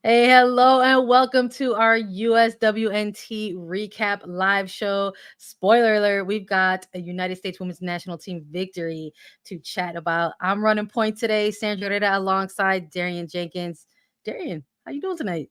Hey, hello, and welcome to our USWNT recap live show. Spoiler alert, we've got a United States Women's National Team victory to chat about. I'm running point today, Sandra Herrera alongside Darian Jenkins. Darian, how you doing tonight?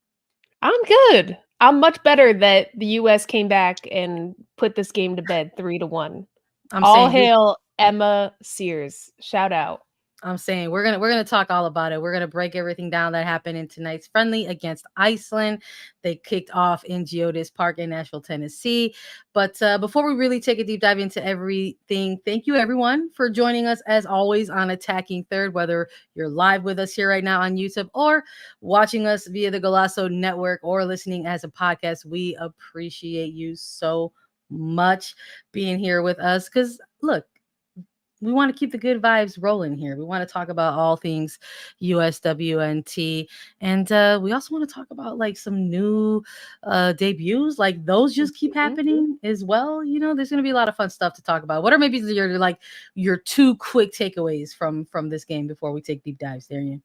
I'm good. I'm much better that the US came back and put this game to bed 3-1. I'm All saying we hail Emma Sears. Shout out. I'm saying we're gonna talk all about it. We're gonna break everything down that happened in tonight's friendly against Iceland. They kicked off in Geodis Park in Nashville, Tennessee. But before we really take a deep dive into everything, thank you everyone for joining us as always on Attacking Third. Whether you're live with us here right now on YouTube or watching us via the Golasso Network or listening as a podcast, we appreciate you so much being here with us. Because look, we want to keep the good vibes rolling here. We want to talk about all things USWNT. And we also want to talk about like some new debuts. Like those just keep Mhm. happening as well. You know, there's gonna be a lot of fun stuff to talk about. What are maybe your two quick takeaways from this game before we take deep dives, Darian?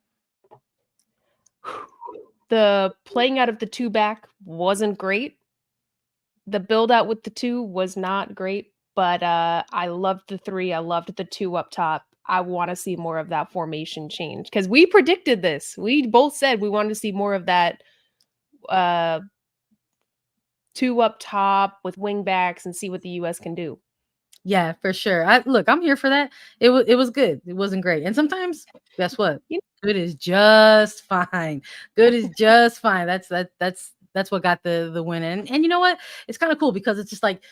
The playing out of the two back wasn't great. The build out with the two was not great, but I loved the three. I loved the two up top. I want to see more of that formation change because we predicted this. We both said we wanted to see more of that uh two up top with wing backs and see what the US can do. Yeah, for sure. I'm here for that. It was good. It wasn't great. And sometimes, guess what? You Good is just fine. Good is just fine. That's what got the win. And you know what? It's kind of cool because it's just like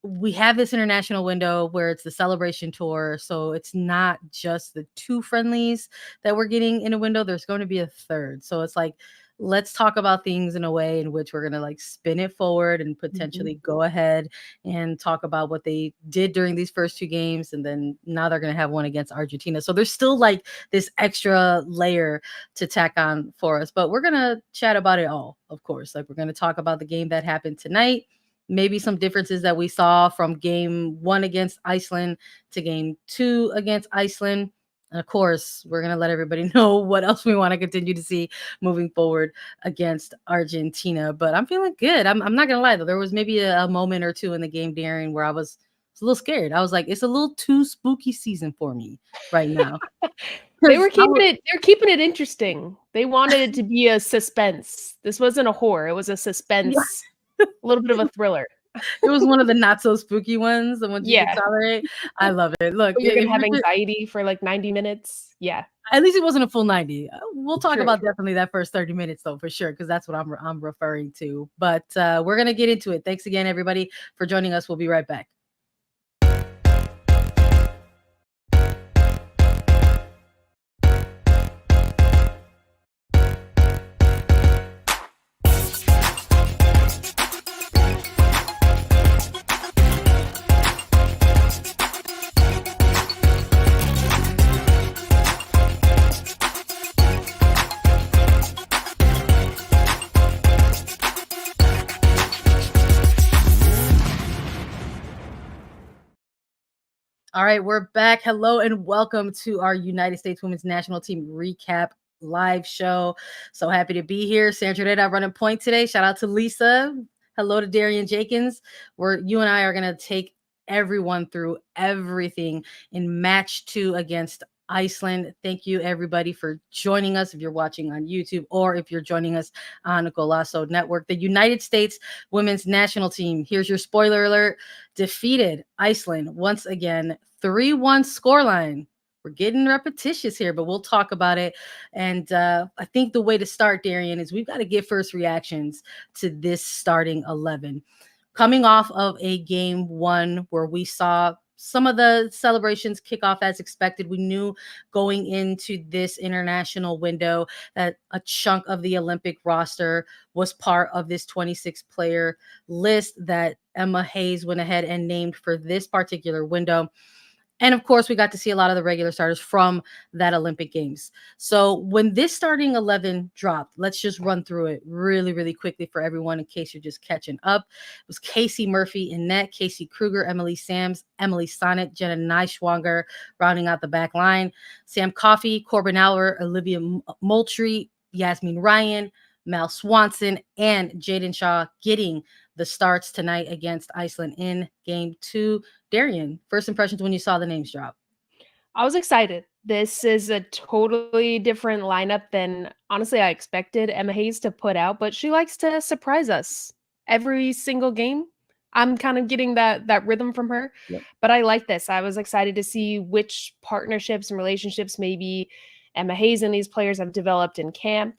we have this international window where it's the celebration tour. So it's not just the two friendlies that we're getting in a window. There's going to be a third. So it's like, let's talk about things in a way in which we're going to like spin it forward and Mhm. potentially go ahead and talk about what they did during these first two games. And then now they're going to have one against Argentina. So there's still like this extra layer to tack on for us. But we're going to chat about it all, of course. Like we're going to talk about the game that happened tonight, maybe some differences that we saw from game one against Iceland to game two against Iceland. And of course, we're going to let everybody know what else we want to continue to see moving forward against Argentina. But I'm feeling good. I'm not going to lie, though. There was maybe a moment or two in the game, Darren, where I was a little scared. I was like, it's a little too spooky season for me right now. Because they're keeping it interesting. They wanted it to be a suspense. This wasn't a horror, it was a suspense, a little bit of a thriller. it was one of the not so spooky ones, the ones you could Yeah. tolerate. I love it. Look, But you're if gonna have you're just anxiety for, like, 90 minutes. Yeah, at least it wasn't a full 90. We'll talk true. about definitely that first 30 minutes though, for sure, because that's what I'm referring to. But we're gonna get into it. Thanks again, everybody, for joining us. We'll be right back. All right, we're back. Hello and welcome to our United States Women's National Team recap live show. So happy to be here. Sandra Herrera running point today. Shout out to Lisa. Hello to Darian Jenkins. You and I are gonna take everyone through everything in match two against Iceland. Thank you everybody for joining us. If you're watching on YouTube or if you're joining us on the Golasso Network, the United States Women's National Team. Here's your spoiler alert: defeated Iceland once again, 3-1 scoreline. We're getting repetitious here, but we'll talk about it. And I think the way to start, Darian, is we've got to get first reactions to this starting 11. Coming off of a game one where we saw some of the celebrations kick off as expected. We knew going into this international window that a chunk of the Olympic roster was part of this 26 player list that Emma Hayes went ahead and named for this particular window. And of course, we got to see a lot of the regular starters from that Olympic Games. So when this starting 11 dropped, let's just run through it really, really quickly for everyone in case you're just catching up. It was Casey Murphy in net, Casey Kruger, Emily Sams, Emily Sonnet, Jenna Neishwanger rounding out the back line, Sam Coffey, Corbin Aller, Olivia Moultrie, Yasmin Ryan, Mel Swanson, and Jaden Shaw getting the starts tonight against Iceland in game 2. Darian, first impressions when you saw the names drop? I was excited. This is a totally different lineup than honestly I expected Emma Hayes to put out, but she likes to surprise us every single game. I'm kind of getting that rhythm from her. Yep. But I like this. I was excited to see which partnerships and relationships maybe Emma Hayes and these players have developed in camp,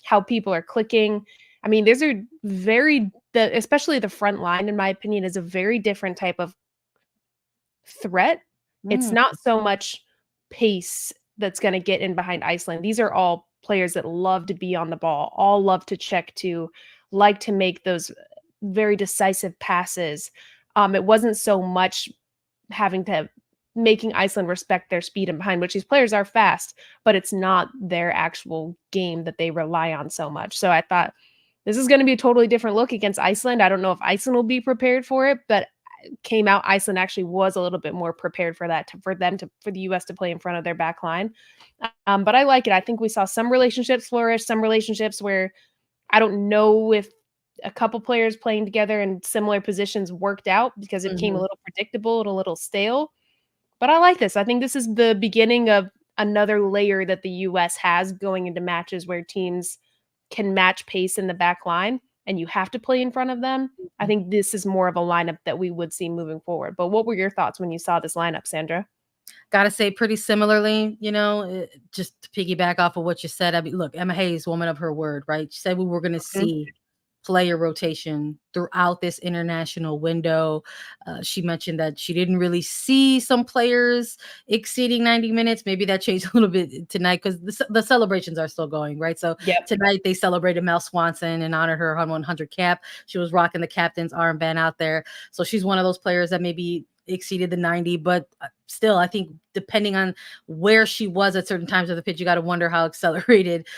how people are clicking. I mean, these are especially the front line, in my opinion, is a very different type of threat. It's Mm, not so much pace that's gonna get in behind Iceland. These are all players that love to be on the ball, all love to check to, like to make those very decisive passes. It wasn't so much having to making Iceland respect their speed and behind, which these players are fast, but it's not their actual game that they rely on so much. So I thought this is going to be a totally different look against Iceland. I don't know if Iceland will be prepared for it, but came out Iceland actually was a little bit more prepared for that for the US to play in front of their back line. But I like it. I think we saw some relationships flourish, some relationships where I don't know if a couple players playing together in similar positions worked out because it became a mhm. little predictable and a little stale. But I like this. I think this is the beginning of another layer that the US has going into matches where teams can match pace in the back line and you have to play in front of them. I think this is more of a lineup that we would see moving forward. But what were your thoughts when you saw this lineup, Sandra? Gotta say pretty similarly, just to piggyback off of what you said. I mean, look, Emma Hayes, woman of her word, right? She said we were going to Mhm. see player rotation throughout this international window. She mentioned that she didn't really see some players exceeding 90 minutes. Maybe that changed a little bit tonight because the celebrations are still going, right? So Yep. tonight they celebrated Mel Swanson and honored her 100 cap. She was rocking the captain's armband out there. So she's one of those players that maybe exceeded the 90, but still, I think depending on where she was at certain times of the pitch, you got to wonder how accelerated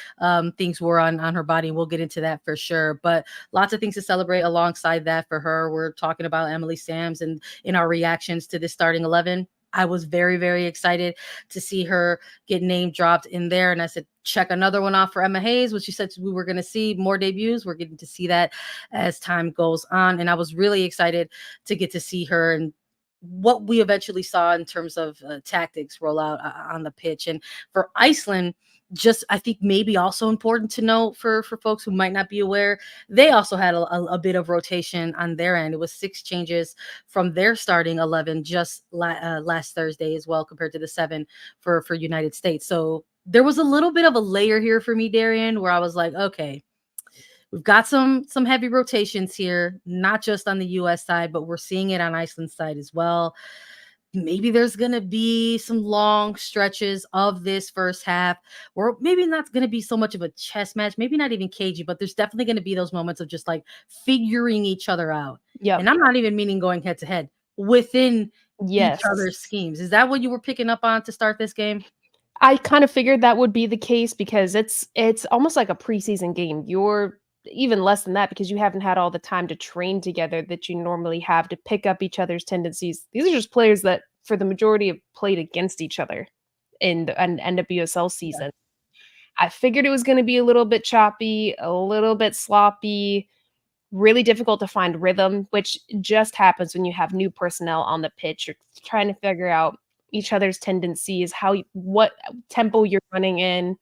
things were on her body. And we'll get into that for sure. But lots of things to celebrate alongside that for her. We're talking about Emily Sams and in our reactions to this starting 11. I was very, very excited to see her get name dropped in there. And I said, check another one off for Emma Hayes, which she said we were going to see more debuts. We're getting to see that as time goes on. And I was really excited to get to see her and what we eventually saw in terms of tactics roll out on the pitch. And for Iceland, just I think maybe also important to note for folks who might not be aware, they also had a bit of rotation on their end. It was 6 changes from their starting 11 just last Thursday as well, compared to the 7 for United States. So there was a little bit of a layer here for me, Darian, where I was like, okay, we've got some heavy rotations here, not just on the US side, but we're seeing it on Iceland's side as well. Maybe there's going to be some long stretches of this first half, or maybe not going to be so much of a chess match, maybe not even cagey, but there's definitely going to be those moments of just like figuring each other out. And Yep. I'm not even meaning going head to head within each Yes. other's schemes. Is that what you were picking up on to start this game? I kind of figured that would be the case because it's almost like a preseason game. You're even less than that because you haven't had all the time to train together that you normally have to pick up each other's tendencies. These are just players that, for the majority, have played against each other in the NWSL season. I figured it was going to be a little bit choppy, a little bit sloppy, really difficult to find rhythm, which just happens when you have new personnel on the pitch. You're trying to figure out each other's tendencies, what tempo you're running in,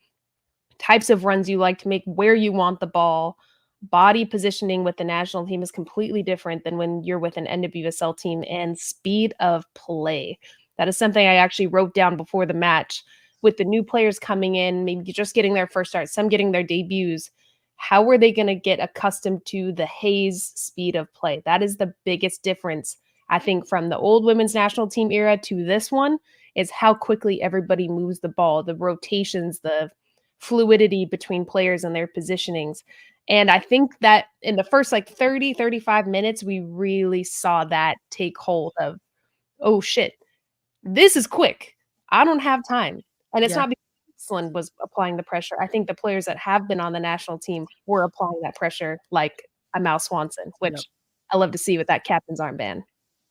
types of runs you like to make, where you want the ball. Body positioning with the national team is completely different than when you're with an NWSL team, and speed of play. That is something I actually wrote down before the match. With the new players coming in, maybe just getting their first start, some getting their debuts, how are they going to get accustomed to the Hayes speed of play? That is the biggest difference, I think, from the old women's national team era to this one, is how quickly everybody moves the ball, the rotations, the fluidity between players and their positionings. And I think that in the first like 30, 35 minutes, we really saw that take hold of, oh shit, this is quick. I don't have time. And it's Yeah. not because Iceland was applying the pressure. I think the players that have been on the national team were applying that pressure, like a Mouse Swanson, Yep. which I love to see with that captain's armband.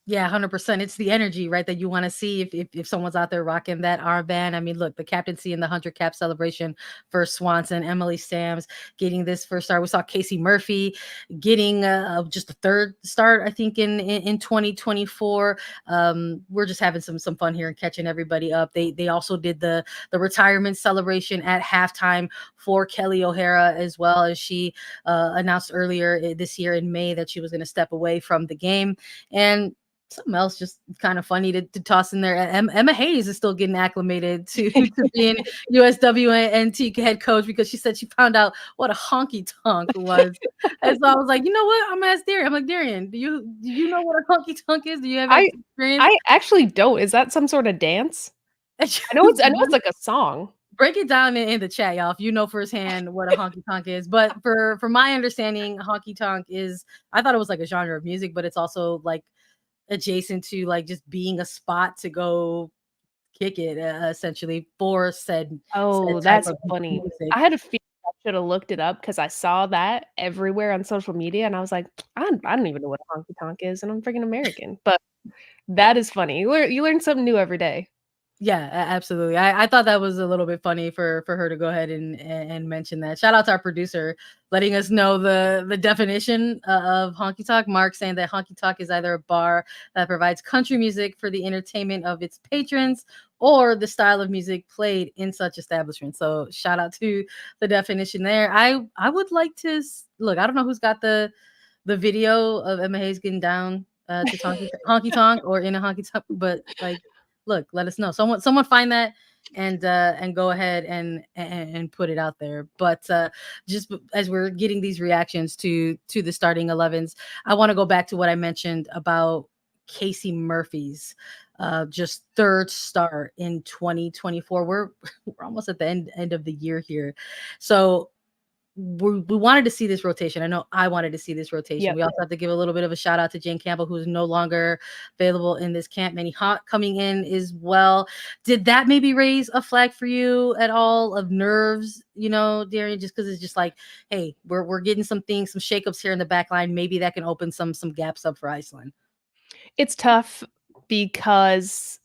Yeah, 100%. It's the energy, right, that you wanna see if someone's out there rocking that armband. I mean, look, the captaincy and the 100 cap celebration for Swanson, Emily Sams getting this first start. We saw Casey Murphy getting, just a 3rd start, I think, in 2024. We're just having some fun here and catching everybody up. They also did the retirement celebration at halftime for Kelly O'Hara, as well as she, announced earlier, this year in May, that she was gonna step away from the game. And something else just kind of funny to toss in there. Emma Hayes is still getting acclimated to being USWNT head coach, because she said she found out what a honky tonk was. And so I was like, you know what? I'm gonna ask Darian. I'm like, Darian, do you know what a honky tonk is? Do you have I experience? I actually don't. Is that some sort of dance? I know it's like a song. Break it down in the chat, y'all, if you know firsthand what a honky tonk is. But for my understanding, honky tonk is, I thought it was like a genre of music, but it's also like adjacent to like just being a spot to go kick it, essentially, for said Oh, type that's of funny. music. I had a feeling I should have looked it up because I saw that everywhere on social media, and I was like, I don't even know what a honky tonk is, and I'm freaking American. But that is funny. You learn something new every day. Yeah, absolutely. I thought that was a little bit funny for her to go ahead and mention that. Shout out to our producer letting us know the definition of honky tonk. Mark saying that honky tonk is either a bar that provides country music for the entertainment of its patrons, or the style of music played in such establishment. So shout out to the definition there. I would like to look. I don't know who's got the video of Emma Hayes getting down to honky tonk or in a honky tonk, but like, look, let us know. Someone find that and go ahead and put it out there. But just as we're getting these reactions to the starting 11s, I want to go back to what I mentioned about Casey Murphy's just 3rd start in 2024. We're almost at the end of the year here. So we wanted to see this rotation. I know I wanted to see this rotation. Yep. We also have to give a little bit of a shout out to Jane Campbell, who's no longer available in this camp. Manny Hawk coming in as well. Did that maybe raise a flag for you at all of nerves, Darian? Just because it's just like, hey, we're getting some things, some shakeups here in the back line. Maybe that can open some gaps up for Iceland. It's tough because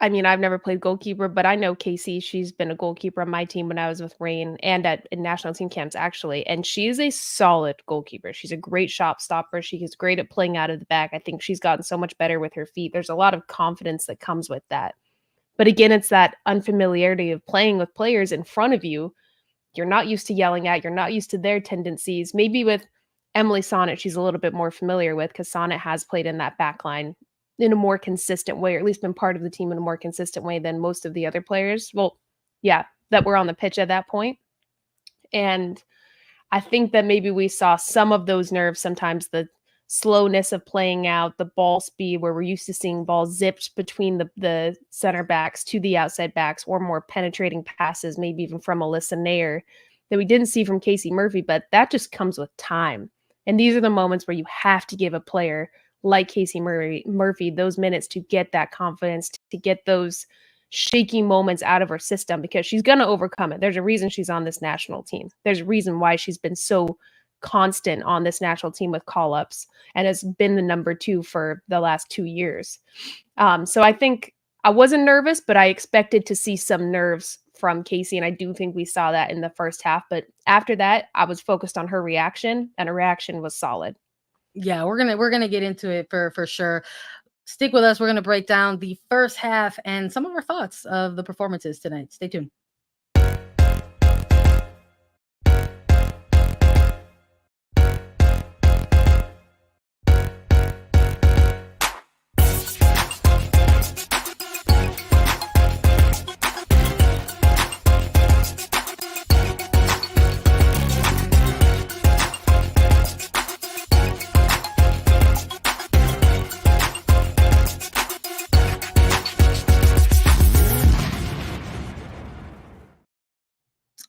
I mean, I've never played goalkeeper, but I know Casey. She's been a goalkeeper on my team when I was with Rain and in national team camps, actually. And she is a solid goalkeeper. She's a great shot stopper. She is great at playing out of the back. I think she's gotten so much better with her feet. There's a lot of confidence that comes with that. But again, it's that unfamiliarity of playing with players in front of you. You're not used to yelling at, you're not used to their tendencies. Maybe with Emily Sonnet, she's a little bit more familiar with, because Sonnet has played in that back line in a more consistent way, or at least been part of the team in a more consistent way than most of the other players. Well, yeah, that were on the pitch at that point. And I think that maybe we saw some of those nerves, sometimes the slowness of playing out, the ball speed, where we're used to seeing balls zipped between the center backs to the outside backs, or more penetrating passes, maybe even from Alyssa Nair, that we didn't see from Casey Murphy. But that just comes with time. And these are the moments where you have to give a player like Casey Murphy those minutes to get that confidence, to get those shaky moments out of her system, because she's going to overcome it. There's a reason she's on this national team. There's a reason why she's been so constant on this national team with call-ups and has been the number 2 for the last 2 years. So I think I wasn't nervous, but I expected to see some nerves from Casey, and I do think we saw that in the first half. But after that, I was focused on her reaction, and her reaction was solid. Yeah, we're gonna get into it for sure. Stick with us. We're gonna break down the first half and some of our thoughts of the performances tonight. Stay tuned.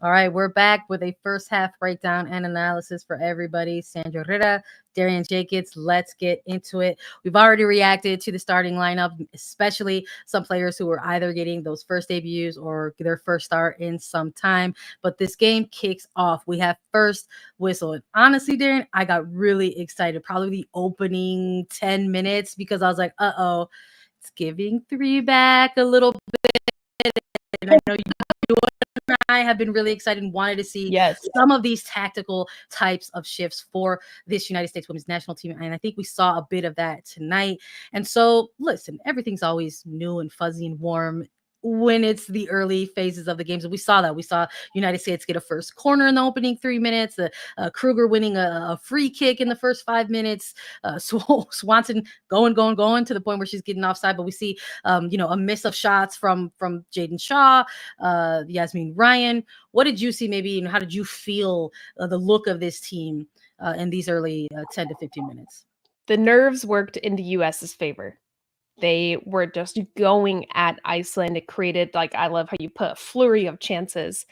All right, we're back with a first half breakdown and analysis for everybody. Sandra Herrera, Darian Jenkins, let's get into it. We've already reacted to the starting lineup, especially some players who were either getting those first debuts or their first start in some time. But this game kicks off. We have first whistle. And honestly, Darian, I got really excited. Probably the opening 10 minutes because I was like, uh-oh, it's giving three back a little bit. And I know you and I have been really excited and wanted to see some of these tactical types of shifts for this United States women's national team. And I think we saw a bit of that tonight. And so, listen, everything's always new and fuzzy and warm when it's the early phases of the games. And we saw that. We saw United States get a first corner in the opening 3 minutes, Kruger winning a free kick in the first 5 minutes, Swanson going to the point where she's getting offside. But we see, a miss of shots from Jaden Shaw, Yasmin Ryan. What did you see maybe, and how did you feel the look of this team in these early 10 to 15 minutes? The nerves worked in the U.S.'s favor. They were just going at Iceland. It created, I love how you put a flurry of chances.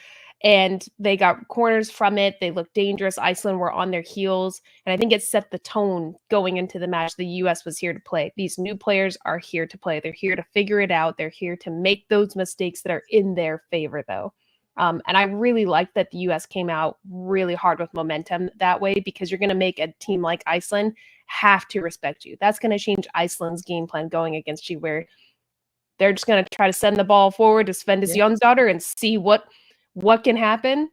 And they got corners from it. They looked dangerous. Iceland were on their heels. And I think it set the tone going into the match. The U.S. was here to play. These new players are here to play. They're here to figure it out. They're here to make those mistakes that are in their favor, though. And I really like that the U.S. came out really hard with momentum that way, because you're going to make a team like Iceland have to respect you. That's going to change Iceland's game plan going against you, where they're just going to try to send the ball forward to Sven daughter and see what can happen.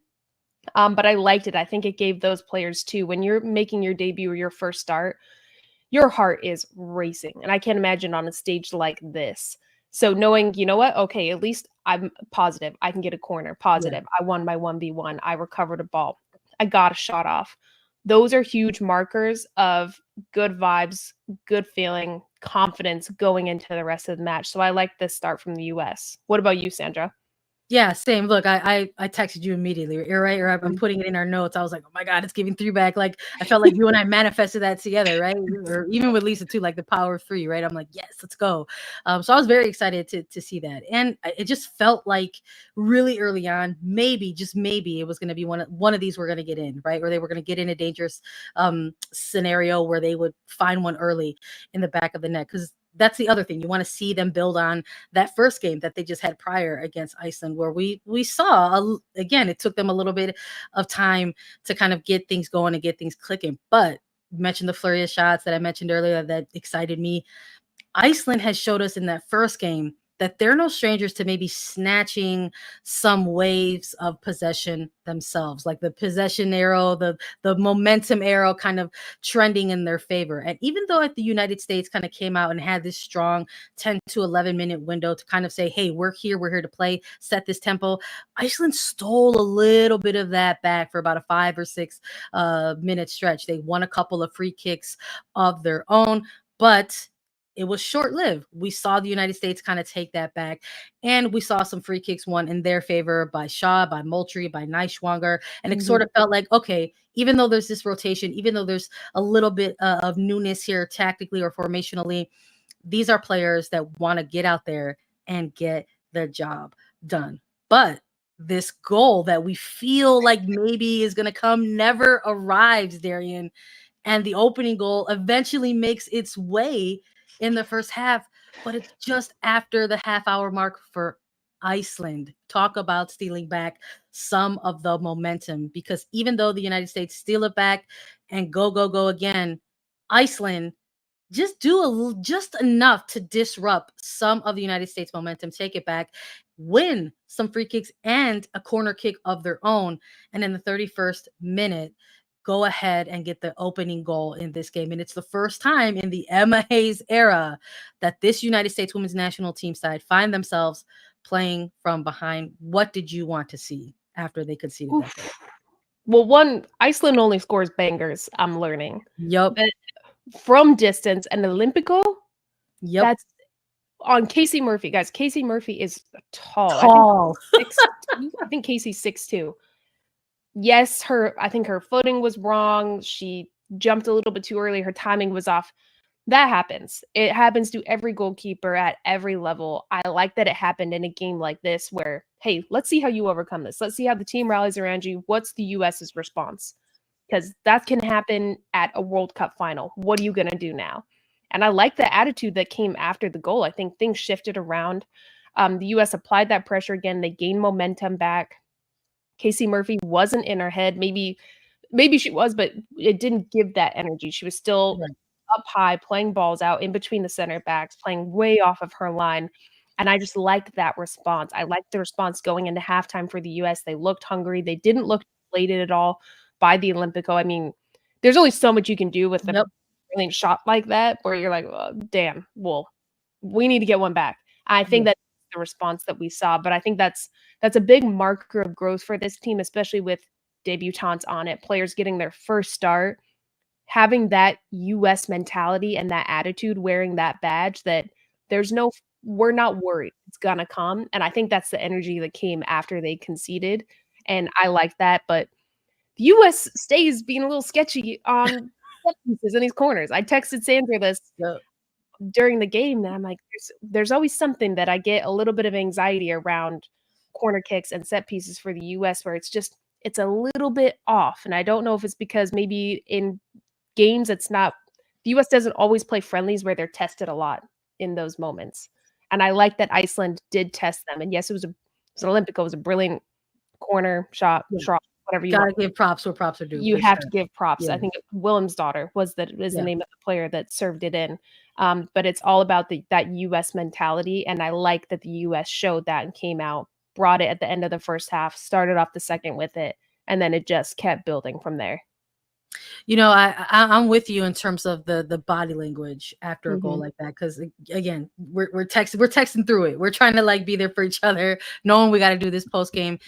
But I liked it. I think it gave those players too, when you're making your debut or your first start, your heart is racing. And I can't imagine on a stage like this. So knowing, you know what, okay, at least I'm positive. I can get a corner, positive. Yeah. I won my 1v1. I recovered a ball. I got a shot off. Those are huge markers of good vibes, good feeling, confidence going into the rest of the match. So I like this start from the U.S. What about you, Sandra? Yeah, same. Look, I texted you immediately. You're right. I'm putting it in our notes. I was like, oh my God, it's giving three back. Like, I felt like you and I manifested that together, right? Or even with Lisa too, like the power of three, right? I'm like, yes, let's go. So I was very excited to see that. And it just felt like really early on, maybe, just maybe, it was going to be one of these were going to get in, right? Or they were going to get in a dangerous scenario where they would find one early in the back of the net. Because that's the other thing. You want to see them build on that first game that they just had prior against Iceland, where we saw, again, it took them a little bit of time to kind of get things going and get things clicking. But you mentioned the flurry of shots that I mentioned earlier that excited me. Iceland has showed us in that first game that they're no strangers to maybe snatching some waves of possession themselves, like the possession arrow, the momentum arrow kind of trending in their favor. And even though the United States kind of came out and had this strong 10 to 11 minute window to kind of say, hey, we're here to play, set this tempo, Iceland stole a little bit of that back for about a 5 or 6 minute stretch. They won a couple of free kicks of their own, but it was short-lived. We saw the United States kind of take that back, and we saw some free kicks won in their favor by Shaw, by Moultrie, by Neishwanger, and it sort of felt like, okay, even though there's this rotation, even though there's a little bit of newness here tactically or formationally, these are players that want to get out there and get the job done. But this goal that we feel like maybe is going to come never arrives, Darian, and the opening goal eventually makes its way in the first half, but it's just after the half-hour mark for Iceland. Talk about stealing back some of the momentum, because even though the United States steal it back and go again, Iceland just just enough to disrupt some of the United States momentum, take it back, win some free kicks and a corner kick of their own, and in the 31st minute, go ahead and get the opening goal in this game. And it's the first time in the Emma Hayes era that this United States women's national team side find themselves playing from behind. What did you want to see after they conceded that goal? Well, Iceland only scores bangers, I'm learning. Yep. But from distance, and Olympico, yep. That's on Casey Murphy. Guys, Casey Murphy is tall. I think Casey's 6'2". Yes, I think her footing was wrong. She jumped a little bit too early. Her timing was off. That happens. It happens to every goalkeeper at every level. I like that it happened in a game like this where, hey, let's see how you overcome this. Let's see how the team rallies around you. What's the US's response? Because that can happen at a World Cup final. What are you going to do now? And I like the attitude that came after the goal. I think things shifted around. The US applied that pressure again. They gained momentum back. Casey Murphy wasn't in her head. Maybe she was, but it didn't give that energy. She was still up high, playing balls out in between the center backs, playing way off of her line. And I just liked that response. I liked the response going into halftime for the US. They looked hungry. They didn't look deflated at all by the Olympico. I mean, there's only so much you can do with a brilliant shot like that where you're like, oh, damn, well, we need to get one back. I think that's the response that we saw, but I think that's a big marker of growth for this team, especially with debutantes on it, players getting their first start, having that US mentality and that attitude, wearing that badge that we're not worried. It's gonna come. And I think that's the energy that came after they conceded. And I like that. But the US stays being a little sketchy on set pieces in these corners. I texted Sandra this during the game, and I'm like, there's always something that I get a little bit of anxiety around corner kicks and set pieces for the US where it's a little bit off. And I don't know if it's because maybe in games the US doesn't always play friendlies where they're tested a lot in those moments. And I like that Iceland did test them. And yes, it was an Olympico. It was a brilliant corner shot, whatever you gotta give props where props are due. You have to give props. I think Willem's daughter is the name of the player that served it in. But it's all about that US mentality. And I like that the US showed that and came out, brought it at the end of the first half, started off the second with it, and then it just kept building from there. You know, I'm with you in terms of the body language after a goal like that, because again, we're texting through it. We're trying to like be there for each other, knowing we got to do this post game.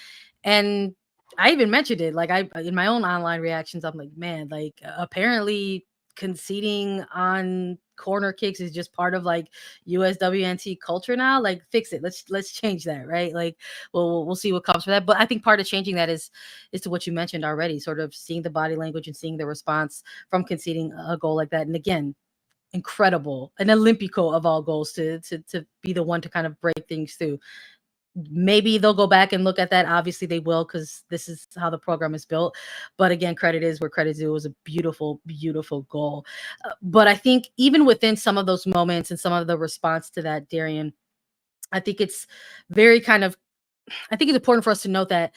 And I even mentioned it, like in my own online reactions, I'm like, man, like apparently conceding on corner kicks is just part of like USWNT culture now. Like fix it. Let's change that, right? Like we'll see what comes from that. But I think part of changing that is to what you mentioned already, sort of seeing the body language and seeing the response from conceding a goal like that. And again, incredible, an Olympico of all goals to be the one to kind of break things through. Maybe they'll go back and look at that. Obviously they will, because this is how the program is built. But again, credit is where credit's due. It was a beautiful, beautiful goal. But I think even within some of those moments and some of the response to that, Darian, I think it's important for us to note that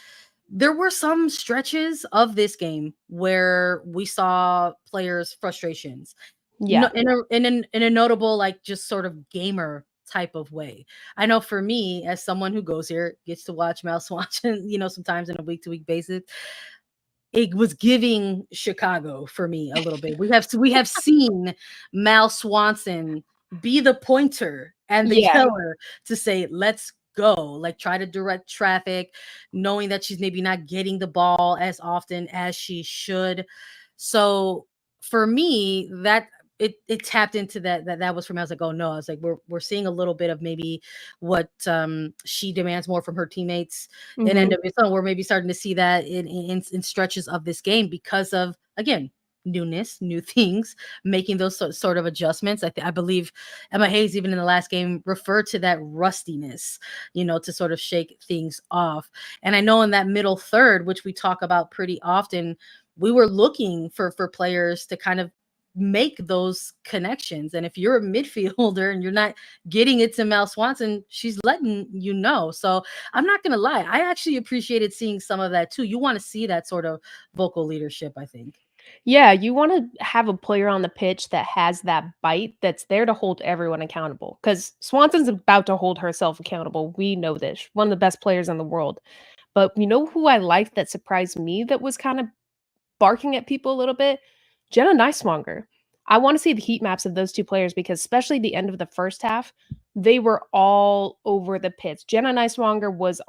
there were some stretches of this game where we saw players' frustrations. Yeah. In a notable, like just sort of gamer type of way. I know for me, as someone who goes here, gets to watch Mel Swanson, sometimes on a week-to-week basis, it was giving Chicago for me a little bit. We have seen Mal Swanson be the pointer and the yeller to say, let's go, like try to direct traffic, knowing that she's maybe not getting the ball as often as she should. So for me, that it tapped into that was for me. I was like, oh no, I was like, we're seeing a little bit of maybe what she demands more from her teammates in NWSL. We're maybe starting to see that in stretches of this game because of, again, newness, new things, making those sort of adjustments. I believe Emma Hayes, even in the last game, referred to that rustiness, to sort of shake things off. And I know in that middle third, which we talk about pretty often, we were looking for players to kind of make those connections. And if you're a midfielder and you're not getting it to Mel Swanson, she's letting you know. So I'm not going to lie. I actually appreciated seeing some of that too. You want to see that sort of vocal leadership, I think. Yeah, you want to have a player on the pitch that has that bite, that's there to hold everyone accountable. Because Swanson's about to hold herself accountable. We know this. One of the best players in the world. But you know who I liked that surprised me, that was kind of barking at people a little bit? Jenna Neiswanger. I want to see the heat maps of those two players, because especially the end of the first half, they were all over the pitch. Jenna Neiswanger was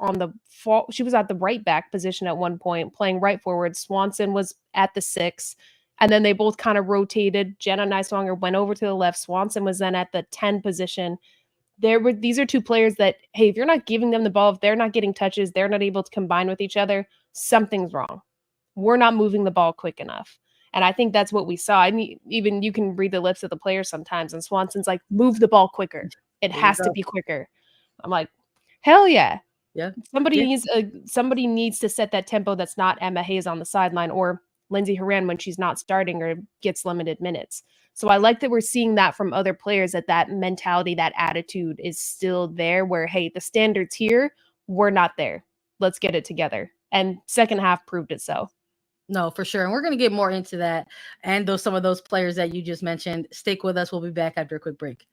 she was at the right back position at one point, playing right forward. Swanson was at the 6, and then they both kind of rotated. Jenna Neiswanger went over to the left. Swanson was then at the 10 position. These are two players that, hey, if you're not giving them the ball, if they're not getting touches, they're not able to combine with each other, something's wrong. We're not moving the ball quick enough. And I think that's what we saw. I mean, even you can read the lips of the players sometimes, and Swanson's like, move the ball quicker. It has to be quicker. I'm like, hell yeah. Yeah. Somebody needs to set that tempo that's not Emma Hayes on the sideline or Lindsey Horan when she's not starting or gets limited minutes. So I like that we're seeing that from other players, that mentality, that attitude is still there where, hey, the standard's here, we're not there. Let's get it together. And second half proved it so. No, for sure. And we're going to get more into that and some of those players that you just mentioned. Stick with us. We'll be back after a quick break.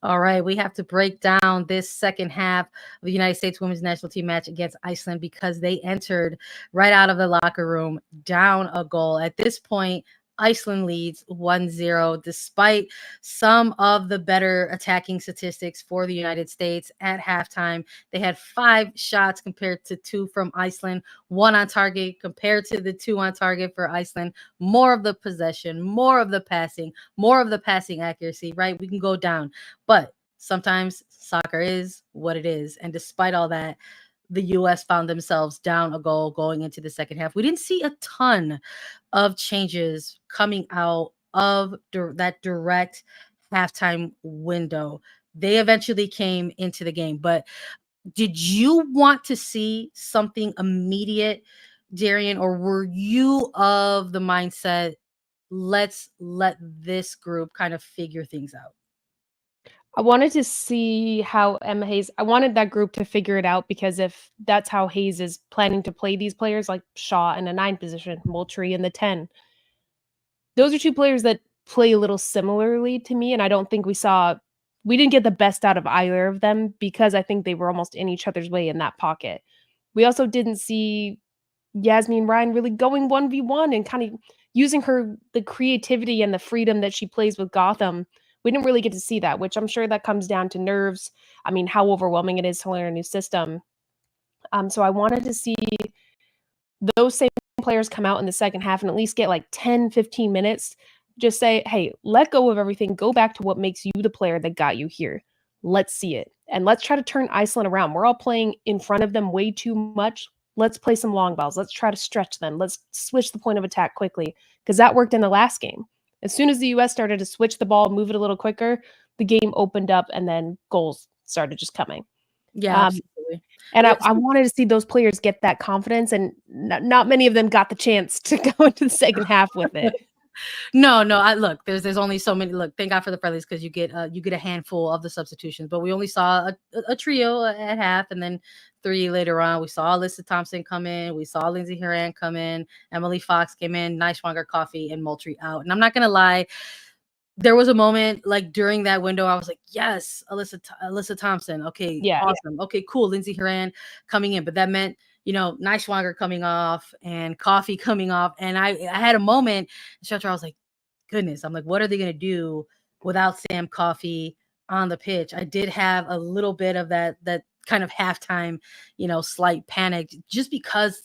All right, we have to break down this second half of the United States women's national team match against Iceland because they entered right out of the locker room down a goal. At this point, Iceland leads 1-0, despite some of the better attacking statistics for the United States at halftime. They had 5 shots compared to 2 from Iceland, 1 on target compared to the 2 on target for Iceland. More of the possession, more of the passing accuracy, right? We can go down, but sometimes soccer is what it is. And despite all that, the U.S. found themselves down a goal going into the second half. We didn't see a ton of changes coming out of that direct halftime window. They eventually came into the game, but did you want to see something immediate, Darian, or were you of the mindset, let's let this group kind of figure things out? I wanted to see how Emma Hayes I wanted that group to figure it out because if that's how Hayes is planning to play these players like Shaw in the 9 position, Moultrie in the 10. Those are 2 players that play a little similarly to me, and I don't think we didn't get the best out of either of them because I think they were almost in each other's way in that pocket. We also didn't see Yasmin Ryan really going 1v1 and kind of using the creativity and the freedom that she plays with Gotham. We didn't really get to see that, which I'm sure that comes down to nerves. I mean, how overwhelming it is to learn a new system. So I wanted to see those same players come out in the second half and at least get like 10, 15 minutes. Just say, hey, let go of everything. Go back to what makes you the player that got you here. Let's see it. And let's try to turn Iceland around. We're all playing in front of them way too much. Let's play some long balls. Let's try to stretch them. Let's switch the point of attack quickly because that worked in the last game. As soon as the U.S. started to switch the ball, move it a little quicker, the game opened up and then goals started just coming. Yeah, absolutely. And I wanted to see those players get that confidence, and not many of them got the chance to go into the second half with it. No, look, there's only so many. Look, thank God for the friendlies because you get a handful of the substitutions, but we only saw a trio at half, and then 3 later on. We saw Alyssa Thompson come in, we saw Lindsey Horan come in, Emily Fox came in, Neiswanger, Coffee, and Moultrie out. And I'm not gonna lie, there was a moment like during that window, I was like, yes, Alyssa Thompson. Okay, Yeah, awesome. Okay, cool. Lindsey Horan coming in, but that meant Neiswanger coming off and Coffee coming off. And I had a moment, I was like, goodness, I'm like, what are they going to do without Sam Coffee on the pitch? I did have a little bit of that kind of halftime, slight panic just because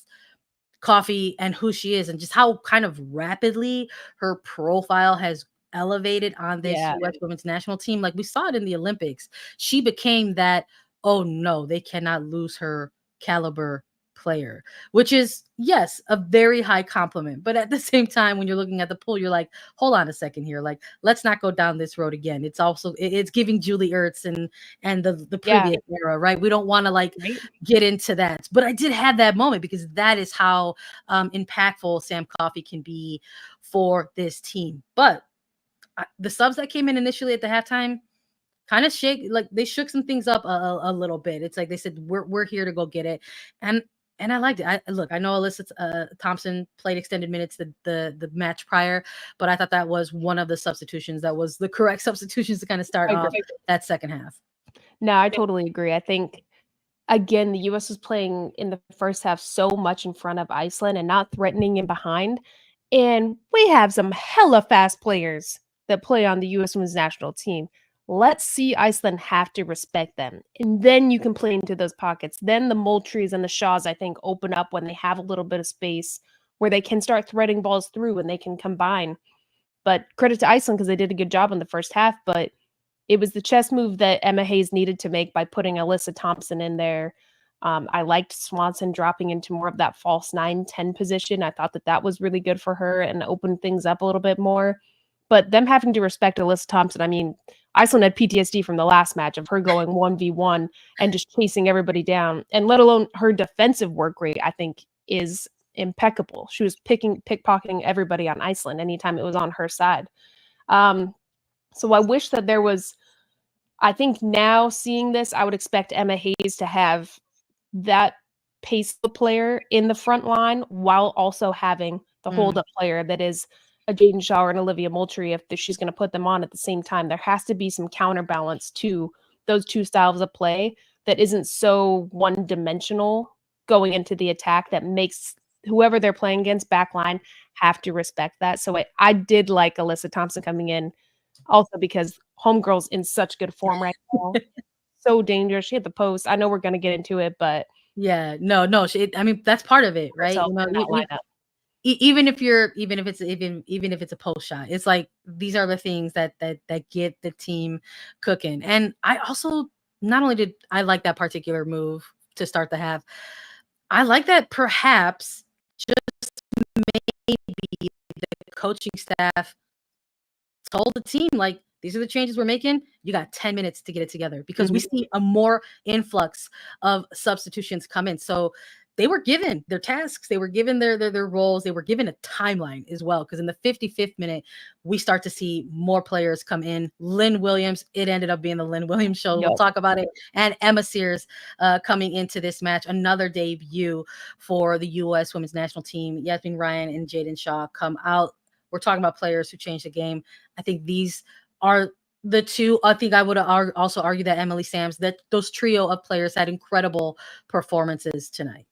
Coffee and who she is and just how kind of rapidly her profile has elevated on this U.S. women's national team. Like we saw it in the Olympics. She became that, oh no, they cannot lose her caliber player, which is, yes, a very high compliment. But at the same time, when you're looking at the pool, you're like, hold on a second here. Like, let's not go down this road again. It's also, it's giving Julie Ertz and the previous era, right? We don't want to get into that. But I did have that moment because that is how impactful Sam Coffee can be for this team. But the subs that came in initially at the halftime kind of they shook some things up a little bit. It's like they said, we're here to go get it. And I liked it. I know Alyssa Thompson played extended minutes the match prior, but I thought that was one of the substitutions that was the correct substitutions to kind of start off that second half. No, I totally agree. I think, again, the U.S. was playing in the first half so much in front of Iceland and not threatening in behind. And we have some hella fast players that play on the U.S. women's national team. let's see Iceland have to respect them. And then you can play into those pockets. Then the Moultries and the Shaws, I think, open up when they have a little bit of space where they can start threading balls through and they can combine. But credit to Iceland because they did a good job in the first half. But it was the chess move that Emma Hayes needed to make by putting Alyssa Thompson in there. I liked Swanson dropping into more of that false 9-10 position. I thought that that was really good for her and opened things up a little bit more. But them having to respect Alyssa Thompson, I mean, Iceland had PTSD from the last match of her going 1v1 and just chasing everybody down. And let alone her defensive work rate, I think, is impeccable. She was pickpocketing everybody on Iceland anytime it was on her side. So I wish that there was, I think now seeing this, I would expect Emma Hayes to have that pace the player in the front line while also having the hold-up player that is a Jaden Shaw and Olivia Moultrie if she's going to put them on at the same time. There has to be some counterbalance to those two styles of play that isn't so one-dimensional going into the attack that makes whoever they're playing against backline have to respect that. So I did like Alyssa Thompson coming in also because Homegirl's in such good form right now. So dangerous. She hit the post. I know we're going to get into it, but yeah, no, I mean, that's part of it, right? You know, even if it's a post shot, it's like these are the things that get the team cooking. And I also, not only did I like that particular move to start the half, I like that perhaps just maybe the coaching staff told the team, like, these are the changes we're making. You got 10 minutes to get it together because we see a more influx of substitutions come in. So they were given their tasks, they were given their roles, they were given a timeline as well. Because in the 55th minute, we start to see more players come in. Lynn Williams, it ended up being the Lynn Williams show. We'll talk about it. And Emma Sears coming into this match, another debut for the U.S. Women's National Team. Yasmin Ryan and Jaden Shaw come out. We're talking about players who changed the game. I think these are the two. I think I would also argue that Emily Sams, that those trio of players had incredible performances tonight.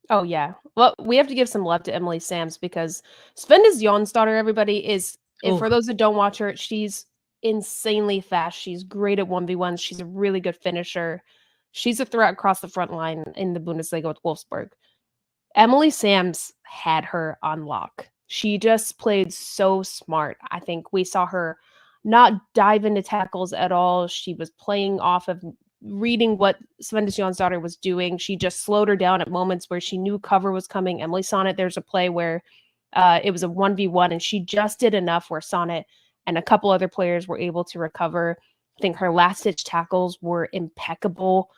Oh, yeah. Well, we have to give some love to Emily Sams because Svenda's Jonsdottir, everybody, is, for those that don't watch her, she's insanely fast. She's great at 1v1s. She's a really good finisher. She's a threat across the front line in the Bundesliga with Wolfsburg. Emily Sams had her on lock. She just played so smart. I think we saw her not dive into tackles at all. She was playing off of reading what Svenda Jonsdottir was doing. She just slowed her down at moments where she knew cover was coming. Emily Sonnet, there's a play where it was a 1v1 and she just did enough where Sonnet and a couple other players were able to recover. I think her last-ditch tackles were impeccable.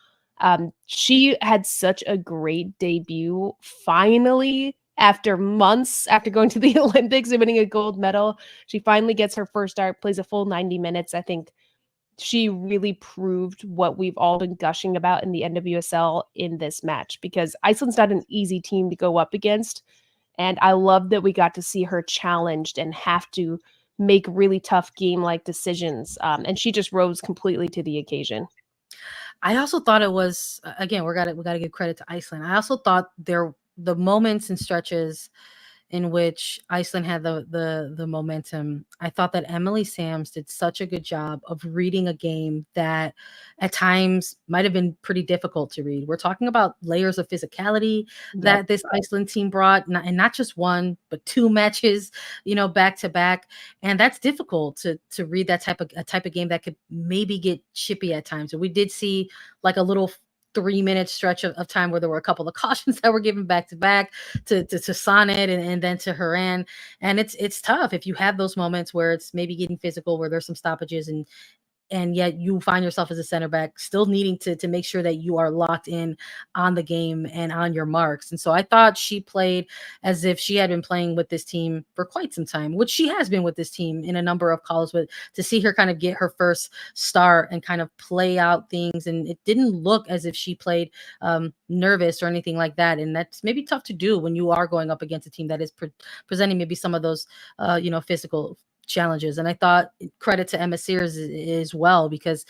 She had such a great debut. Finally, after months, after going to the Olympics and winning a gold medal, she finally gets her first start, plays a full 90 minutes. I think she really proved what we've all been gushing about in the NWSL in this match because Iceland's not an easy team to go up against. And I love that we got to see her challenged and have to make really tough game-like decisions. And she just rose completely to the occasion. I also thought it was, again, we got to give credit to Iceland. I also thought the moments and stretches in which Iceland had the momentum, I thought that Emily Sams did such a good job of reading a game that at times might have been pretty difficult to read. We're talking about layers of physicality that this Iceland team brought, and not just one, but two matches, back to back. And that's difficult to read that type of game that could maybe get chippy at times. And we did see like a little 3-minute stretch of time where there were a couple of cautions that were given back to back to Sonnet and then to Horan. And it's tough if you have those moments where it's maybe getting physical, where there's some stoppages and yet you find yourself as a center back still needing to make sure that you are locked in on the game and on your marks. And so I thought she played as if she had been playing with this team for quite some time, which she has been with this team in a number of calls, but to see her kind of get her first start and kind of play out things. And it didn't look as if she played nervous or anything like that. And that's maybe tough to do when you are going up against a team that is presenting maybe some of those, physical challenges. And I thought credit to Emma Sears as well, because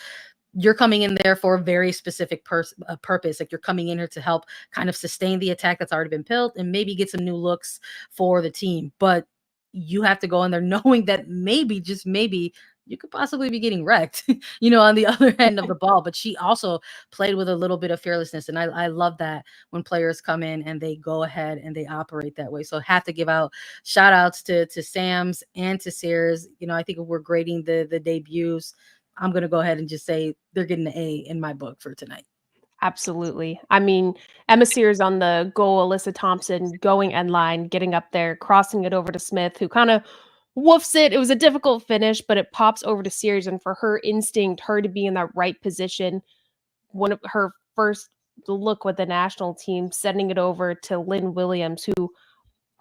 you're coming in there for a very specific purpose. Like you're coming in here to help kind of sustain the attack that's already been built and maybe get some new looks for the team. But you have to go in there knowing that maybe, just maybe, you could possibly be getting wrecked, on the other end of the ball. But she also played with a little bit of fearlessness. And I love that when players come in and they go ahead and they operate that way. So have to give out shout outs to Sam's and to Sears. I think if we're grading the debuts, I'm going to go ahead and just say they're getting an A in my book for tonight. Absolutely. I mean, Emma Sears on the goal, Alyssa Thompson going end line, getting up there, crossing it over to Smith, who kind of woofs it. It was a difficult finish, but it pops over to Sears. And for her instinct, her to be in that right position, one of her first look with the national team, sending it over to Lynn Williams,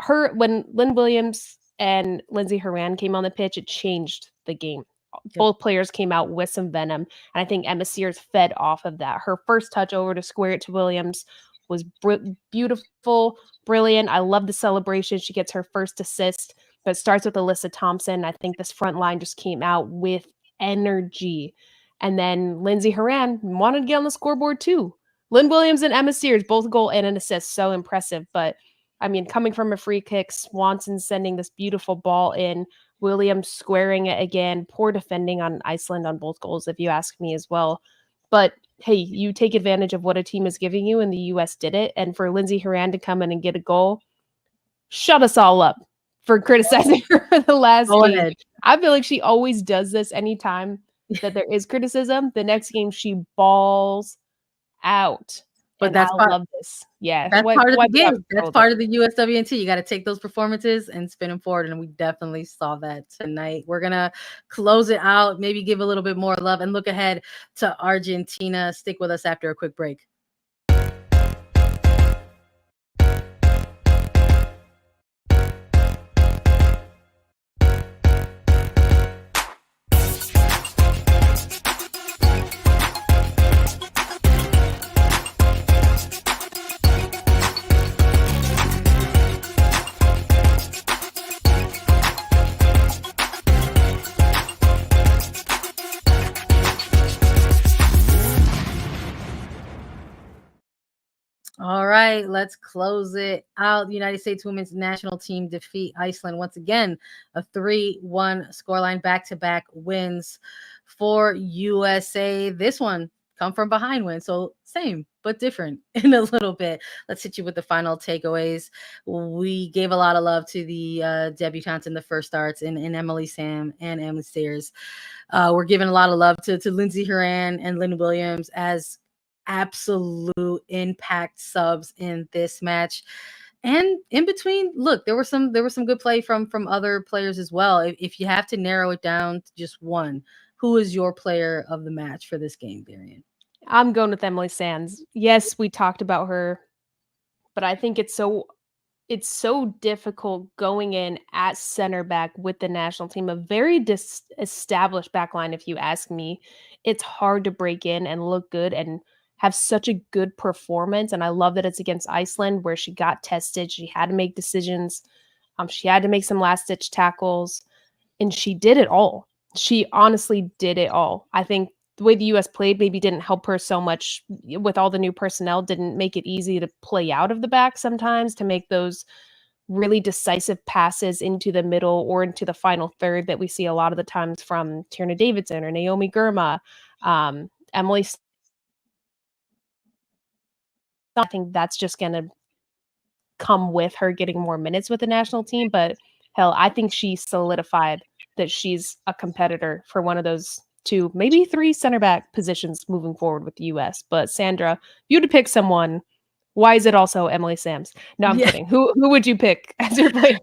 when Lynn Williams and Lindsey Horan came on the pitch, it changed the game. Both players came out with some venom, and I think Emma Sears fed off of that. Her first touch over to square it to Williams was beautiful, brilliant. I love the celebration. She gets her first assist, but it starts with Alyssa Thompson. I think this front line just came out with energy. And then Lindsey Horan wanted to get on the scoreboard too. Lynn Williams and Emma Sears, both goal and an assist. So impressive. But I mean, coming from a free kick, Swanson sending this beautiful ball in, Williams squaring it again. Poor defending on Iceland on both goals, if you ask me as well. But hey, you take advantage of what a team is giving you, and the U.S. did it. And for Lindsey Horan to come in and get a goal, shut us all up for criticizing her for the last game. Ahead. I feel like she always does this anytime that there is criticism. The next game, she balls out. But I love this. Yeah. That's part of the game. That's part of the USWNT. You got to take those performances and spin them forward. And we definitely saw that tonight. We're going to close it out, maybe give a little bit more love and look ahead to Argentina. Stick with us after a quick break. All right, let's close it out. The United States women's national team defeat Iceland once again, a 3-1 scoreline, back-to-back wins for USA. This one come from behind win, so same but different in a little bit. Let's hit you with the final takeaways. We gave a lot of love to the debutantes in the first starts in Emily Sam and Emma Sears. We're giving a lot of love to Lindsey Horan and Lynn Williams as absolute impact subs in this match. And in between, look, there was some good play from other players as well. If you have to narrow it down to just one, who is your player of the match for this game, Darian? I'm going with Emily Sands. Yes, we talked about her, but I think it's so difficult going in at center back with the national team, a very established backline. If you ask me, it's hard to break in and look good and have such a good performance. And I love that it's against Iceland, where she got tested. She had to make decisions. She had to make some last ditch tackles, and she did it all. She honestly did it all. I think the way the U.S. played maybe didn't help her so much with all the new personnel, didn't make it easy to play out of the back sometimes, to make those really decisive passes into the middle or into the final third that we see a lot of the times from Tierna Davidson or Naomi Girma. Emily, I think that's just going to come with her getting more minutes with the national team. But hell, I think she solidified that she's a competitor for one of those 2, maybe 3 center back positions moving forward with the U.S. But Sandra, if you had to pick someone, why is it also Emily Sams? No, I'm kidding. Who would you pick as your player?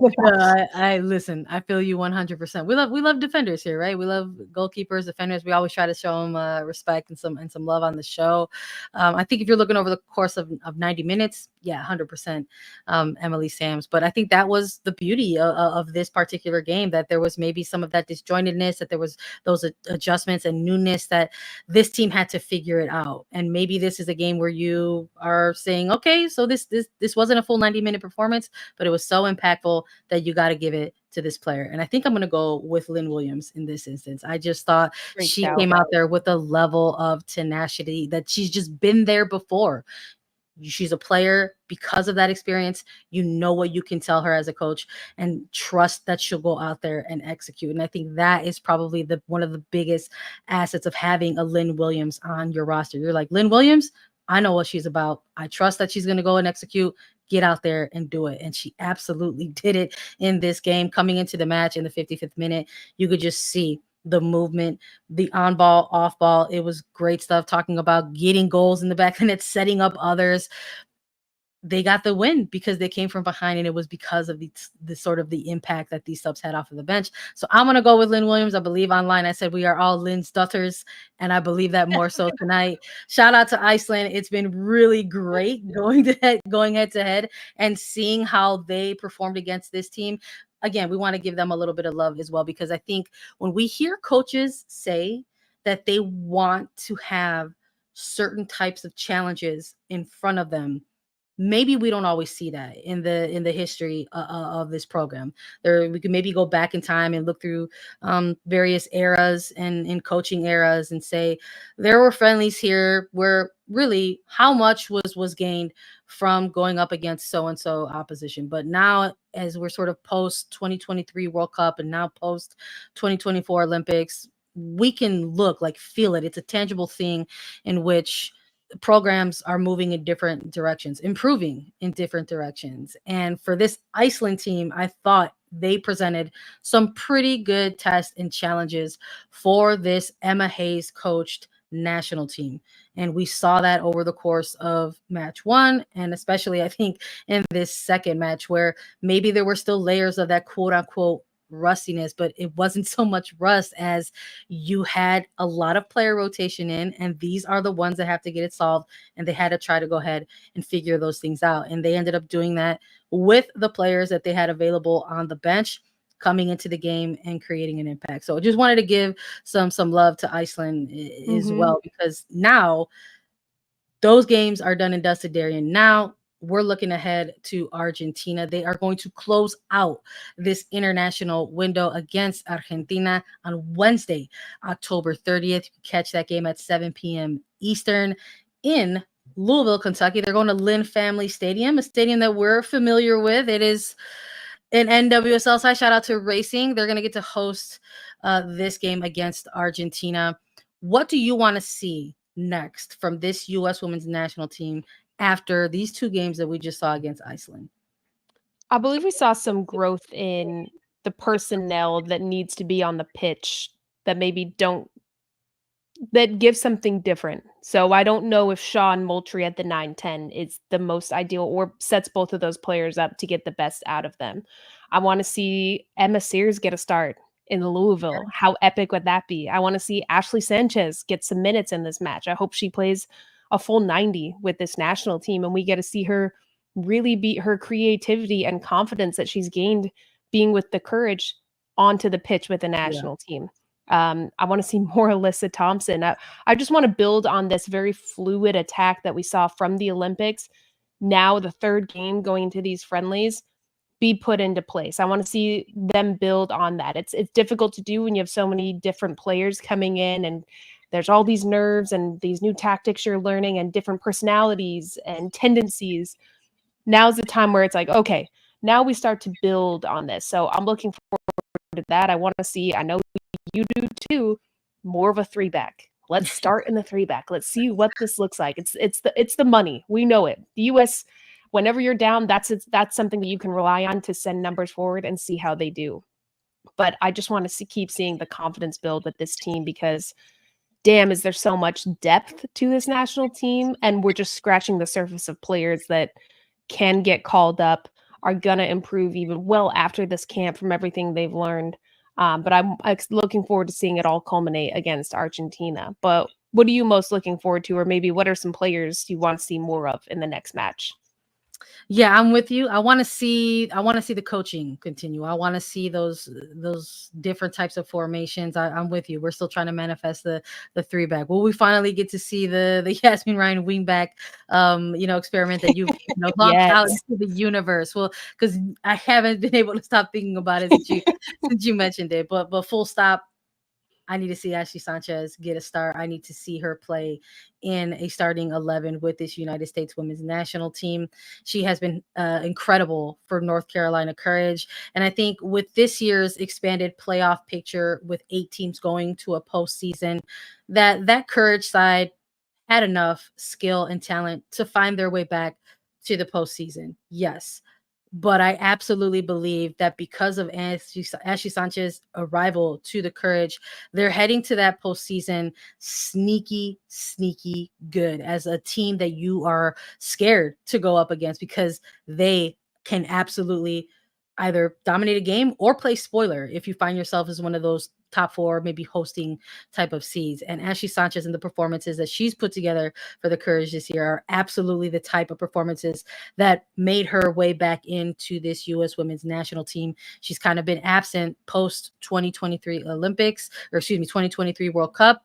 I listen. I feel you 100%. We love defenders here, right? We love goalkeepers, defenders. We always try to show them respect and some love on the show. I think if you're looking over the course of 90 minutes, yeah, 100% Emily Sams. But I think that was the beauty of this particular game, that there was maybe some of that disjointedness, that there was those adjustments and newness, that this team had to figure it out. And maybe this is a game where you are saying, okay, so this wasn't a full 90-minute performance, but it was so impactful that you got to give it to this player. And I think I'm going to go with Lynn Williams in this instance. I just thought she came out there with a level of tenacity that she's just been there before. She's a player because of that experience. You know what you can tell her as a coach, and trust that she'll go out there and execute. And I think that is probably one of the biggest assets of having a Lynn Williams on your roster. You're like, Lynn Williams, I know what she's about. I trust that she's going to go and execute, get out there and do it. And she absolutely did it in this game. Coming into the match in the 55th minute, you could just see the movement, the on ball, off ball. It was great stuff, talking about getting goals in the back and it's setting up others. They got the win because they came from behind, and it was because of the sort of the impact that these subs had off of the bench. So I'm going to go with Lynn Williams. I believe online I said we are all Lynn's daughters, and I believe that more so tonight. Shout out to Iceland. It's been really great going head to head and seeing how they performed against this team. Again, we want to give them a little bit of love as well, because I think when we hear coaches say that they want to have certain types of challenges in front of them, maybe we don't always see that in the history of this program. We can maybe go back in time and look through various eras and in coaching eras and say there were friendlies here where really how much was gained from going up against so-and-so opposition. But now, as we're sort of post 2023 World Cup and now post 2024 Olympics, we can feel it. It's a tangible thing in which programs are moving in different directions, improving in different directions. And for this Iceland team, I thought they presented some pretty good tests and challenges for this Emma Hayes coached national team. And we saw that over the course of match one, and especially I think in this second match, where maybe there were still layers of that quote unquote rustiness, but it wasn't so much rust as you had a lot of player rotation in, and these are the ones that have to get it solved, and they had to try to go ahead and figure those things out. And they ended up doing that with the players that they had available on the bench coming into the game and creating an impact. So I just wanted to give some love to Iceland as well, because now those games are done and dusted, Darian. Now we're looking ahead to Argentina. They are going to close out this international window against Argentina on Wednesday, October 30th. You can catch that game at 7 p.m. Eastern in Louisville, Kentucky. They're going to Lynn Family Stadium, a stadium that we're familiar with. It is an NWSL side. Shout out to Racing. They're going to get to host this game against Argentina. What do you want to see next from this U.S. women's national team after these two games that we just saw against Iceland? I believe we saw some growth in the personnel that needs to be on the pitch that that give something different. So I don't know if Shawn Moultrie at the 9-10 is the most ideal or sets both of those players up to get the best out of them. I want to see Emma Sears get a start in Louisville. Yeah. How epic would that be? I want to see Ashley Sanchez get some minutes in this match. I hope she plays a full 90 with this national team, and we get to see her really beat her creativity and confidence that she's gained being with the courage onto the pitch with the national team. I want to see more Alyssa Thompson. I just want to build on this very fluid attack that we saw from the Olympics. Now the third game going into these friendlies be put into place. I want to see them build on that. It's difficult to do when you have so many different players coming in, and there's all these nerves and these new tactics you're learning and different personalities and tendencies. Now's the time where it's like, okay, now we start to build on this. So I'm looking forward to that. I want to see, I know you do too, more of a 3-back. Let's start in the 3-back. Let's see what this looks like. It's the money. We know it. The US, whenever you're down, that's something that you can rely on to send numbers forward and see how they do. But I just want to keep seeing the confidence build with this team, because damn, is there so much depth to this national team, and we're just scratching the surface of players that can get called up, are going to improve even well after this camp from everything they've learned. But I'm looking forward to seeing it all culminate against Argentina. But what are you most looking forward to, or maybe what are some players you want to see more of in the next match? Yeah, I'm with you. I want to see the coaching continue. I want to see those different types of formations. I'm with you. We're still trying to manifest the 3-back. Will we finally get to see the Yasmin Ryan wingback experiment that you've launched out into the universe? Well, because I haven't been able to stop thinking about it since you mentioned it. But full stop. I need to see Ashley Sanchez get a start. I need to see her play in a starting 11 with this United States women's national team. She has been incredible for North Carolina Courage. And I think with this year's expanded playoff picture with 8 teams going to a postseason, that Courage side had enough skill and talent to find their way back to the postseason. Yes. But I absolutely believe that because of Ashley Sanchez's arrival to the Courage, they're heading to that postseason sneaky, sneaky good as a team that you are scared to go up against because they can absolutely either dominate a game or play spoiler if you find yourself as one of those top 4, maybe hosting type of seeds. And Ashley Sanchez and the performances that she's put together for the Courage this year are absolutely the type of performances that made her way back into this U.S. women's national team. She's kind of been absent post 2023 Olympics, or excuse me, 2023 World Cup.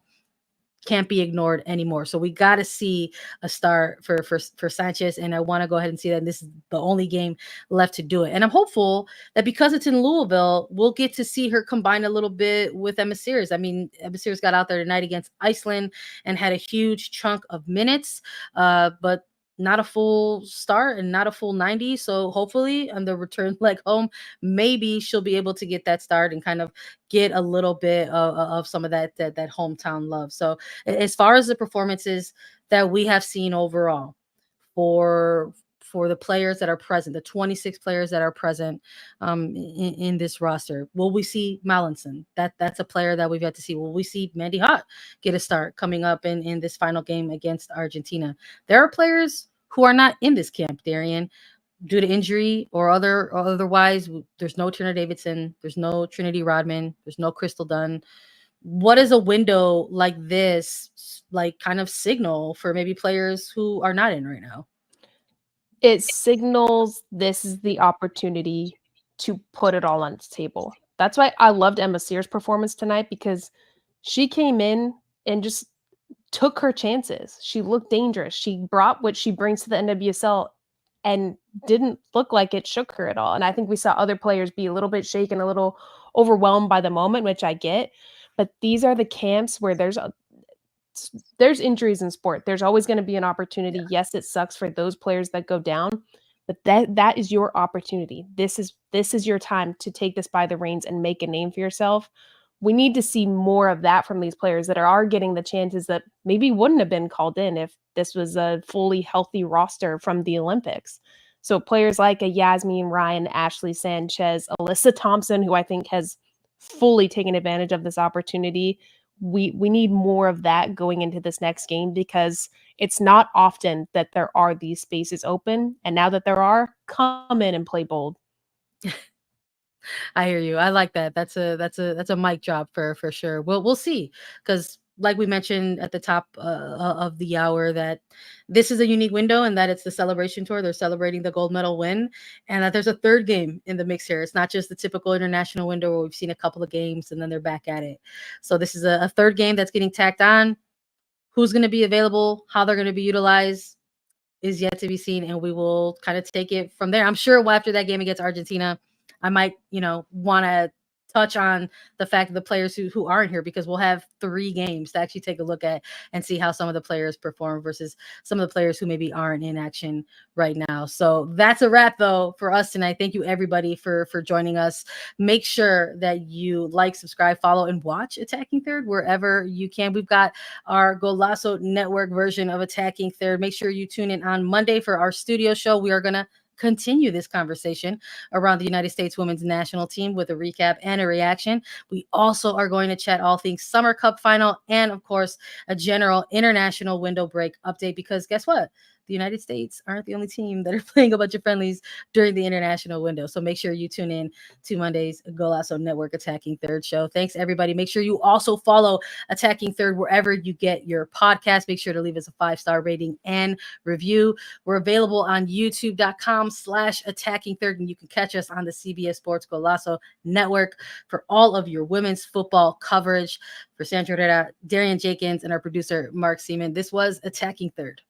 Can't be ignored anymore. So we got to see a start for Sanchez, and I want to go ahead and see that this is the only game left to do it. And I'm hopeful that because it's in Louisville, we'll get to see her combine a little bit with Emma Sears. I mean, Emma Sears got out there tonight against Iceland and had a huge chunk of minutes, but not a full start and not a full 90. So hopefully on the return leg home, maybe she'll be able to get that start and kind of get a little bit of some of that hometown love. So as far as the performances that we have seen overall for the players that are present, the 26 players that are present in this roster, will we see Mallinson? That's a player that we've yet to see. Will we see Mandy Hott get a start coming up in this final game against Argentina? There are players who are not in this camp, Darian, due to injury or otherwise. There's no Turner Davidson, there's no Trinity Rodman, there's no Crystal Dunn. What is a window like this like kind of signal for maybe players who are not in right now? It signals this is the opportunity to put it all on the table. That's why I loved Emma Sears' performance tonight, because she came in and just took her chances. She looked dangerous. She brought what she brings to the NWSL and didn't look like it shook her at all. And I think we saw other players be a little bit shaken, a little overwhelmed by the moment, which I get. But these are the camps where there's injuries in sport. There's always going to be an opportunity. Yeah. Yes, it sucks for those players that go down, but that is your opportunity. This is your time to take this by the reins and make a name for yourself. We need to see more of that from these players that are getting the chances that maybe wouldn't have been called in if this was a fully healthy roster from the Olympics. So players like a Yasmin Ryan, Ashley Sanchez, Alyssa Thompson, who I think has fully taken advantage of this opportunity. We need more of that going into this next game, because it's not often that there are these spaces open. And now that there are, come in and play bold. I hear you. I like that. That's a mic drop for sure. We'll see, because like we mentioned at the top of the hour, that this is a unique window and that it's the celebration tour. They're celebrating the gold medal win, and that there's a third game in the mix here. It's not just the typical international window where we've seen a couple of games and then they're back at it. So this is a third game that's getting tacked on. Who's going to be available, how they're going to be utilized is yet to be seen, and we will kind of take it from there. I'm sure after that game against Argentina, I might, want to touch on the fact of the players who aren't here, because we'll have 3 games to actually take a look at and see how some of the players perform versus some of the players who maybe aren't in action right now. So that's a wrap though for us tonight. Thank you everybody for joining us. Make sure that you like, subscribe, follow, and watch Attacking Third wherever you can. We've got our Golazo Network version of Attacking Third. Make sure you tune in on Monday for our studio show. We are going to continue this conversation around the United States women's national team with a recap and a reaction. We also are going to chat all things Summer Cup final and, of course, a general international window break update, because guess what? The United States aren't the only team that are playing a bunch of friendlies during the international window. So make sure you tune in to Monday's Golazo Network Attacking Third show. Thanks, everybody. Make sure you also follow Attacking Third wherever you get your podcast. Make sure to leave us a 5-star rating and review. We're available on youtube.com/Attacking Third, and you can catch us on the CBS Sports Golazo Network for all of your women's football coverage. For Sandra Herrera, Darian Jenkins, and our producer, Mark Seaman, this was Attacking Third.